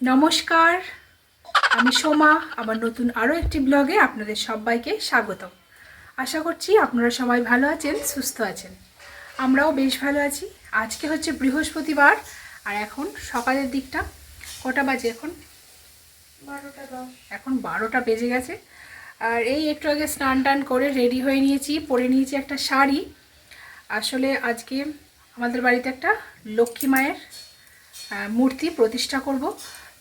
নমস্কার, আমি সোমা। আমার নতুন আরও একটি ব্লগে আপনাদের সবাইকে স্বাগত। আশা করছি আপনারা সবাই ভালো আছেন, সুস্থ আছেন। আমরাও বেশ ভালো আছি। আজকে হচ্ছে বৃহস্পতিবার, আর এখন সকালের দিকটা কটা বাজে? এখন 12টা বেজে গেছে। আর এই একটু আগে স্নান টান করে রেডি হয়ে নিয়েছি, পরে নিয়েছি একটা শাড়ি। আসলে আজকে আমাদের বাড়িতে একটা লক্ষ্মী মায়ের মূর্তি প্রতিষ্ঠা করব।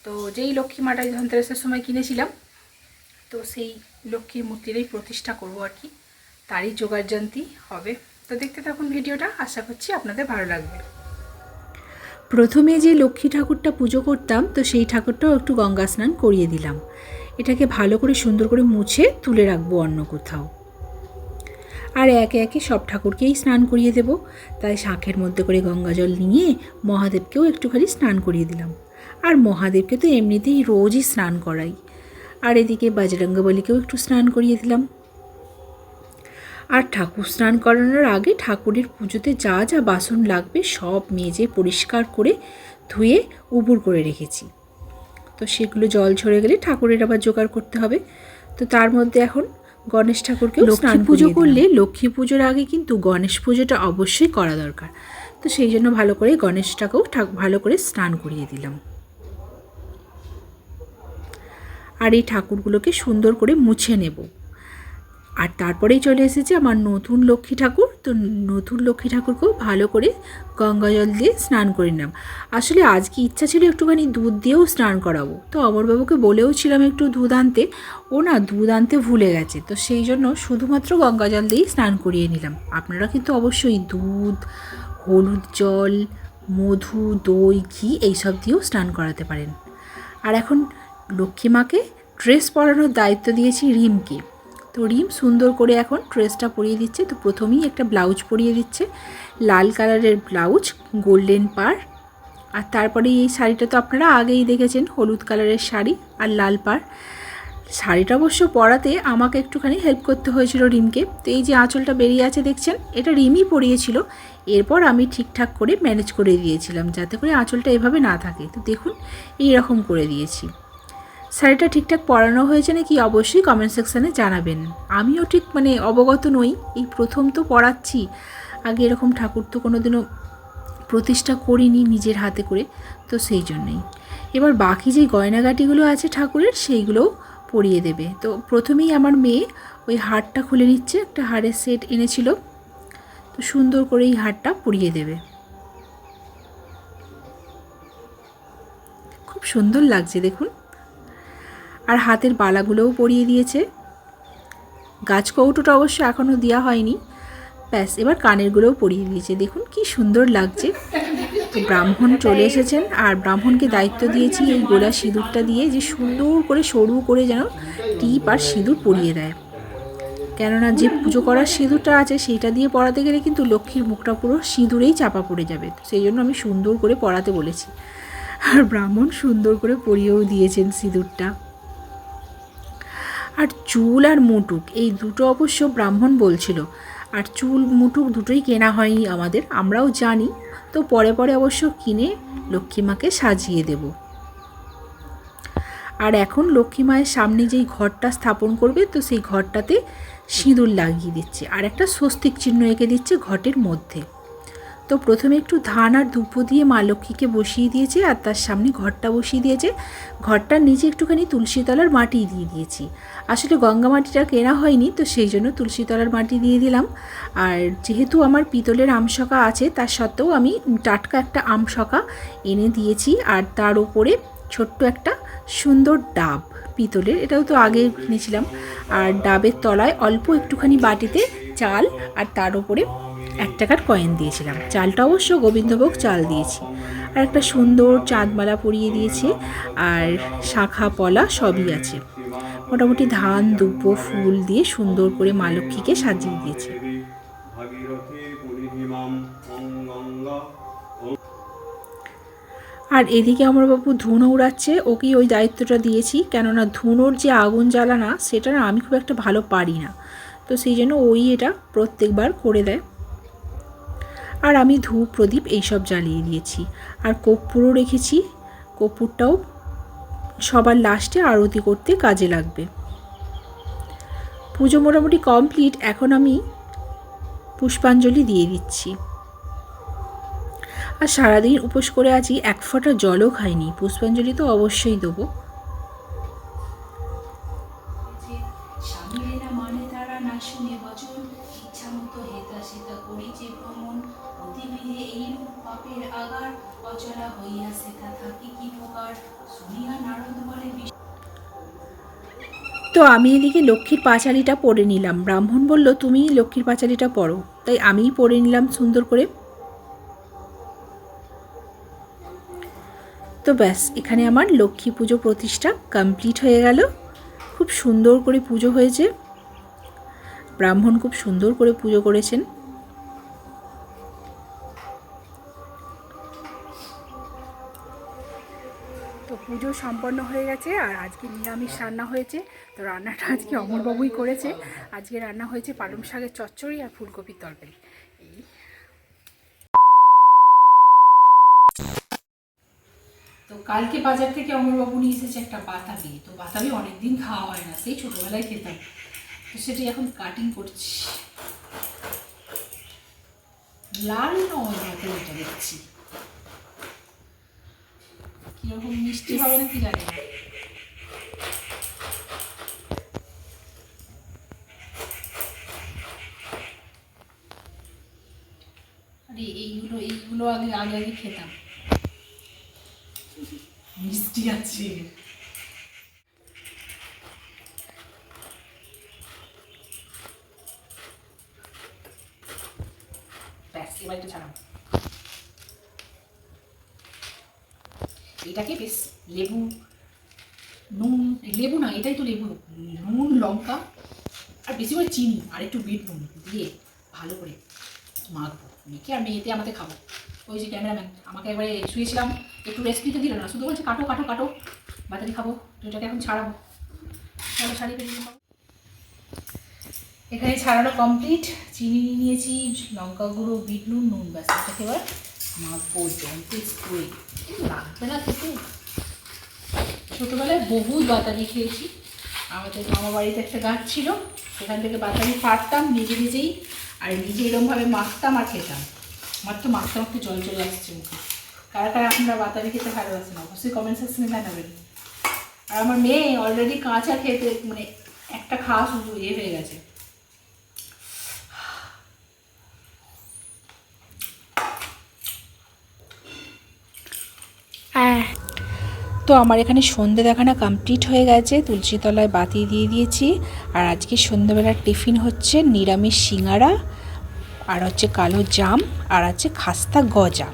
তো যেই লক্ষ্মী মাটা ধনতেরাসের সময় কিনেছিলাম, তো সেই লক্ষ্মীর মূর্তিরই প্রতিষ্ঠা করব আর কি, তারই যোগাযন্ত্রী হবে। তো দেখতে থাকুন ভিডিওটা, আশা করছি আপনাদের ভালো লাগবে। প্রথমে যে লক্ষ্মী ঠাকুরটা পুজো করতাম, তো সেই ঠাকুরটাও একটু গঙ্গা স্নান করিয়ে দিলাম। এটাকে ভালো করে সুন্দর করে মুছে তুলে রাখবো অন্য কোথাও। আর একে একে সব ঠাকুরকেই স্নান করিয়ে দেব। তাই শাঁখের মধ্যে করে গঙ্গা জল নিয়ে মহাদেবকেও একটুখানি স্নান করিয়ে দিলাম। আর মহাদেবকে তো এমনিতেই রোজই স্নান করাই। আর এদিকে বজরঙ্গবলীকেও একটু স্নান করিয়ে দিলাম। আর ঠাকুর স্নান করানোর আগে ঠাকুরের পুজোতে যা যা বাসন লাগবে সব মেজে পরিষ্কার করে ধুয়ে উবুড় করে রেখেছি। তো সেগুলো জল ঝরে গেলে ঠাকুরের আবার জোগাড় করতে হবে। তো তার মধ্যে এখন গণেশ ঠাকুরকেও স্নান পুজো করলে লক্ষ্মী পুজোর আগে কিন্তু গণেশ পুজোটা অবশ্যই করা দরকার। তো সেই জন্য ভালো করে গণেশটাকেও ভালো করে স্নান করিয়ে দিলাম। আর এই ঠাকুরগুলোকে সুন্দর করে মুছে নেব। আর তারপরেই চলে এসেছে আমার নতুন লক্ষ্মী ঠাকুর। তো নতুন লক্ষ্মী ঠাকুরকেও ভালো করে গঙ্গা জল দিয়ে স্নান করে নিলাম। আসলে আজকে ইচ্ছা ছিল একটুখানি দুধ দিয়েও স্নান করাবো। তো অমরবাবুকে বলেও ছিলাম একটু দুধ আনতে, ও না দুধ আনতে ভুলে গেছে। তো সেই জন্য শুধুমাত্র গঙ্গা জল দিয়েই স্নান করিয়ে নিলাম। আপনারা কিন্তু অবশ্যই দুধ, হলুদ জল, মধু, দই, ঘি এইসব দিয়েও স্নান করাতে পারেন। আর এখন লক্ষ্মী মাকে ড্রেস পরানোর দায়িত্ব দিয়েছি রিমকে। তো রিম সুন্দর করে এখন ড্রেসটা পরিয়ে দিচ্ছে। তো প্রথমেই একটা ব্লাউজ পরিয়ে দিচ্ছে, লাল কালারের ব্লাউজ, গোল্ডেন পার। আর তারপরে এই শাড়িটা তো আপনারা আগেই দেখেছেন, হলুদ কালারের শাড়ি আর লাল পার। শাড়িটা অবশ্য পরাতে আমাকে একটুখানি হেল্প করতে হয়েছিল রিমকে। তো এই যে আঁচলটা বেরিয়ে আছে দেখছেন, এটা রিমই পরিয়েছিল। এরপর আমি ঠিকঠাক করে ম্যানেজ করে দিয়েছিলাম যাতে করে আঁচলটা এভাবে না থাকে। তো দেখুন এইরকম করে দিয়েছি। শাড়িটা ঠিকঠাক পরানো হয়েছে নাকি অবশ্যই কমেন্ট সেকশানে জানাবেন। আমিও ঠিক অবগত নই, এই প্রথম তো পরাচ্ছি। আগে এরকম ঠাকুর তো কোনোদিনও প্রতিষ্ঠা করিনি নিজের হাতে করে। তো সেই জন্যই এবার বাকি যে গয়নাগাটিগুলো আছে ঠাকুরের সেইগুলোও পরিয়ে দেবে। তো প্রথমেই আমার মেয়ে ওই হারটা খুলে নিচ্ছে, একটা হারের সেট এনেছিল। তো সুন্দর করে এই হারটা পরিয়ে দেবে। খুব সুন্দর লাগছে দেখুন। আর হাতের বালাগুলোও পরিয়ে দিয়েছে। গাছ কৌটোটা অবশ্য এখনও দেওয়া হয়নি। ব্যাস এবার কানেরগুলোও পরিয়ে দিয়েছে। দেখুন কি সুন্দর লাগছে। তো ব্রাহ্মণ চলে এসেছেন, আর ব্রাহ্মণকে দায়িত্ব দিয়েছি এই গোলা সিঁদুরটা দিয়ে যে সুন্দর করে সরু করে যেন টিপ আর সিঁদুর পরিয়ে দেয়। কেননা যে পুজো করার সিঁদুরটা আছে সেইটা দিয়ে পরাতে গেলে কিন্তু লক্ষ্মীর মুখটা পুরো সিঁদুরেই চাপা পড়ে যাবে। তো সেই জন্য আমি সুন্দর করে পরাতে বলেছি। আর ব্রাহ্মণ সুন্দর করে পরিয়েও দিয়েছেন সিঁদুরটা। আর চুল আর মুটুক এই দুটো অবশ্য ব্রাহ্মণ বলছিল। আর চুল মুটুক দুটোই কেনা হয়নি আমাদের, আমরাও জানি। তো পরে পরে অবশ্য কিনে লক্ষ্মী মাকে সাজিয়ে দেব। আর এখন লক্ষ্মী মায়ের সামনে যেই ঘরটা স্থাপন করবে, তো সেই ঘরটাতে সিঁদুর লাগিয়ে দিচ্ছে আর একটা স্বস্তিক চিহ্ন এঁকে দিচ্ছে ঘটের মধ্যে। তো প্রথমে একটু ধান আর ধূপো দিয়ে মা লক্ষ্মীকে বসিয়ে দিয়েছে, আর তার সামনে ঘরটা বসিয়ে দিয়েছে। ঘরটার নিচে একটুখানি তুলসী তলার মাটি দিয়ে দিয়েছি। আসলে গঙ্গা মাটিটা কেনা হয়নি, তো সেই জন্য তুলসী তলার মাটি দিয়ে দিলাম। আর যেহেতু আমার পিতলের আমশকা আছে, তার সত্ত্বেও আমি টাটকা একটা আমশকা এনে দিয়েছি। আর তার উপরে ছোট্ট একটা সুন্দর ডাব পিতলের, এটাও তো আগে কিনেছিলাম। আর ডাবের তলায় অল্প একটুখানি বাটিতে চাল, আর তার উপরে 1 টাকার কয়েন দিয়েছিলাম। চালটা অবশ্য গোবিন্দভোগ চাল দিয়েছি। আর একটা সুন্দর চাঁদমালা পরিয়ে দিয়েছি। আর শাখা পলা সবই আছে। মোটামুটি ধান দুব্বো ফুল দিয়ে সুন্দর করে মা লক্ষ্মীকে সাজিয়ে দিয়েছে। আর এদিকে আমার বাবু ধুনো উড়াচ্ছে, ওকেই ওই দায়িত্বটা দিয়েছি। কেননা ধুনোর যে আগুন জ্বালানা সেটা না আমি খুব একটা ভালো পারি না। তো সেই জন্য ওই এটা প্রত্যেকবার করে দেয়। আর আমি ধূপ প্রদীপ এইসব জ্বালিয়ে দিয়েছি। আর কর্পূরও রেখেছি, কর্পূরটাও সবার লাস্টে আরতি করতে কাজে লাগবে। পুজো মোটামুটি কমপ্লিট। এখন আমি পুষ্পাঞ্জলি দিয়ে দিচ্ছি। আর সারাদিন উপোস করে আছি, এক ফোঁটা জলও খাইনি। পুষ্পাঞ্জলি তো অবশ্যই দেবো। তো আমি এদিকে লক্ষ্মীর পাঁচালিটা পড়ে নিলাম। ব্রাহ্মণ বলল তুমি লক্ষ্মীর পাঁচালিটা পড়ো, তাই আমিই পড়ে নিলাম সুন্দর করে। তো ব্যাস, এখানে আমার লক্ষ্মী পুজো প্রতিষ্ঠা কমপ্লিট হয়ে গেল। খুব সুন্দর করে পুজো হয়েছে, ব্রাহ্মণ খুব সুন্দর করে পুজো করেছেন। তো পুজো সম্পন্ন হয়ে গেছে। আর আজকে নিরামিষ রান্না হয়েছে। তো রান্নাটা আজকে অমরবাবুই করেছে। আজকে রান্না হয়েছে পালং শাকের চচ্চড়ি আর ফুলকপির তরকারি। তো কালকে বাজার থেকে অমরবাবু নিয়ে এসেছে একটা বাতাবি। তো বাতাবি অনেকদিন খাওয়া হয় না, সেই ছোটোবেলায় খেতাম। তো সেটি এখন কাটিং করছি। লাল নয়, বাতাবিটা দেখছি কিরকম মিষ্টি হবে না কি জানি না। আরে এইগুলো আগে আগে খেতাম, মিষ্টি আছে। ব্যাস, এবার একটু ছাড়াবো। এটাকে বেশ লেবু, নুন, লেবু না এটাই তো লেবু, নুন, লঙ্কা আর বেশি করে চিনি আর একটু বিট নুন দিয়ে ভালো করে মাখবো। মেখে আর মেয়েতে আমাকে খাবো। ওই যে ক্যামেরাম্যান আমাকে একবারে শুয়েছিলাম, একটু রেস্ট নিতে দিল না, শুধু বলছে কাটো কাটো কাটো, বাতাবি খাবো। তো এটাকে এখন ছাড়াবো, তাহলে শাড়ি পেরিয়ে খাবো। এখানে ছাড়ানো কমপ্লিট। চিনি নিয়েছি, লঙ্কা গুঁড়ো, বিট নুন, নুন, ব্যাস এটাকে এবার মাখবো জলতে করে। লাগবে না খেতে। ছোটোবেলায় বহু বাতাবি খেয়েছি। আমাদের মামা বাড়িতে একটা গাছ ছিল, সেখান থেকে বাতাবি পাড়তাম নিজে নিজেই, আর নিজে এরকমভাবে মাখতাম আর খেতাম। আমার তো মাখতে মাখতে জল চলে আসছে মুখে। কারা কারা আপনারা বাতাবি খেতে ভালোবাসেন অবশ্যই কমেন্ট সেকশনে জানাবেন। আর আমার মেয়ে অলরেডি কাঁচা খেতে মানে একটা খাওয়া শুধু হয়ে গেছে। তো আমার এখানে সন্ধে দেখানো কমপ্লিট হয়ে গেছে। তুলসী তলায় বাতি দিয়ে দিয়েছি। আর আজকে সন্ধ্যেবেলার টিফিন হচ্ছে নিরামিষ সিঙ্গারা, আর হচ্ছে কালো জাম, আর আছে খাস্তা গজা।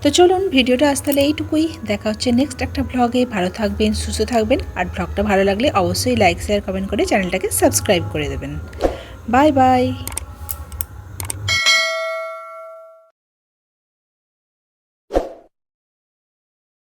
তো চলুন, ভিডিওটা আজ তাহলে এইটুকুই। দেখা হচ্ছে নেক্সট একটা ব্লগে। ভালো থাকবেন, সুস্থ থাকবেন। আর ব্লগটা ভালো লাগলে অবশ্যই লাইক, শেয়ার, কমেন্ট করে চ্যানেলটাকে সাবস্ক্রাইব করে দেবেন। Bye bye.